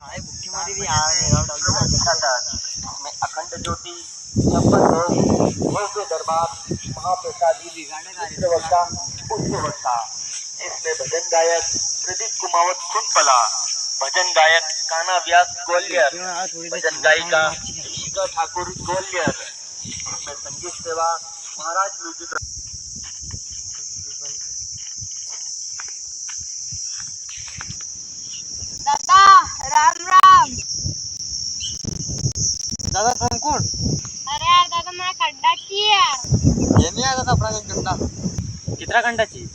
हाय भूखी मरी भी यार मेरा डाल दो मैं अखंड ज्योति छप्पन भोग भव्य दरबार महाप्रसादी वक्ता पुष्प वक्ता इसमें भजन गायक प्रदीप कुमावत खुद पला भजन गायक काना व्यास ग्वालियर भजन गायिका ऋषिका ठाकुर ग्वालियर इसमें संगीत सेवा महाराज म्यूजिक दादा राम राम। दादा तुम कौन? अरे यार दादा मैं खड्डा चाहिए यार। ये नहीं आया था अपना कंडा कितना कंडा चाहिए?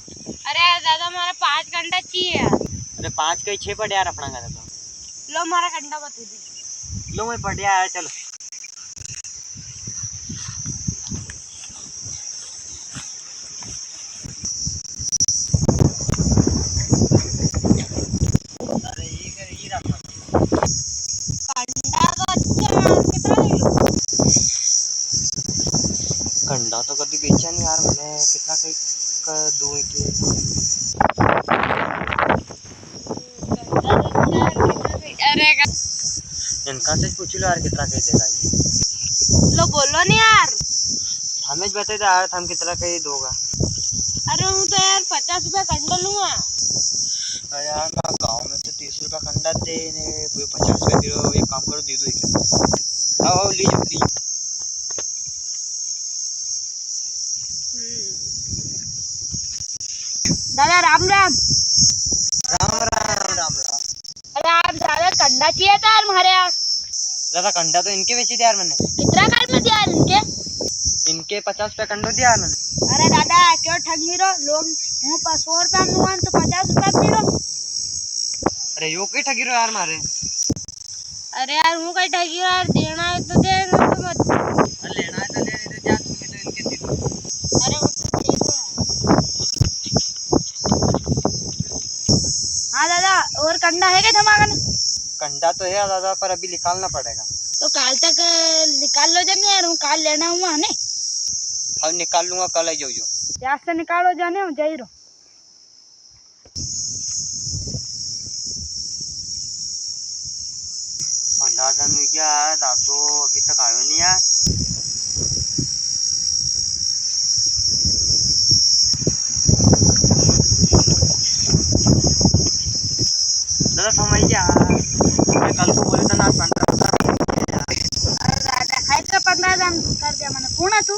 अरे यार दादा हमारा 5 घंटा चाहिए यार। अरे 5 कई 6 पड़ यार अपना का तो लो हमारा घंटा बता दे। लो मैं पड़ यार चलो अरे ये रहा घंटा तो अच्छा है, कितना ले लो? कंडा तो कभी बेचा नहीं यार मैंने कितना कई का दो के अरे इनका से पूछ लो यार कितना कई देगा ये लो बोलो नहीं यार। हमें बता दे यार हम कितना कई दोगा। अरे हूँ तो यार 50 रुपया कंडा लूंगा। अरे यार मैं गाँव में तो 30 रुपया कंडा दे ने 50 रुपया किलो एक काम करो दे दो एक आओ लीजिए दादा राम राम। राम राम राम राम। अरे यार दादा कंडा चाहिए था यार हमारे यार। दादा कंडा तो इनके बेची थी यार मैंने कितना कर में दिया यार इनके? इनके 50 रुपया कंडो दिया यार मैंने। अरे दादा क्यों ठगी रहो लोग मुँह पर 100 रुपया लूंगा तो 50 रुपया दे रहो। अरे यो कई ठगी रहो यार मारे। अरे यार मुँह कहीं ठगी रहो यार देना है तो दे नहीं तो मत। लेना है तो ले नहीं तो जा तुम्हें तो इनके दे दो। अरे वो तो दे दो यार। हाँ दादा और कंडा है क्या हमारा? कंडा तो है दादा पर अभी निकालना पड़ेगा। तो काल तक निकाल लो जब यार हूँ काल लेना हुआ है ने। हम निकाल लूंगा कल आई जाओ प्यास से निकालो जाने हूँ जाई रो। दादा ने क्या दादो अभी तक आयो नहीं है। दादा समझ गया मैं कल को बोले था ना 15 अरे दादा खाई का 15 कर दिया मैंने पूना तू।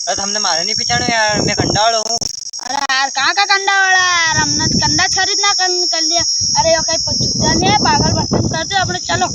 अरे हमने मारे नहीं पिछाड़ो यार मैं कंडा वाला हूँ। अरे यार कहाँ का कंडा वाला यार हमने कंडा खरीदना कर लिया। अरे यो कहीं छुट्टा नहीं है पागल बर्तन कर दो अपने चलो।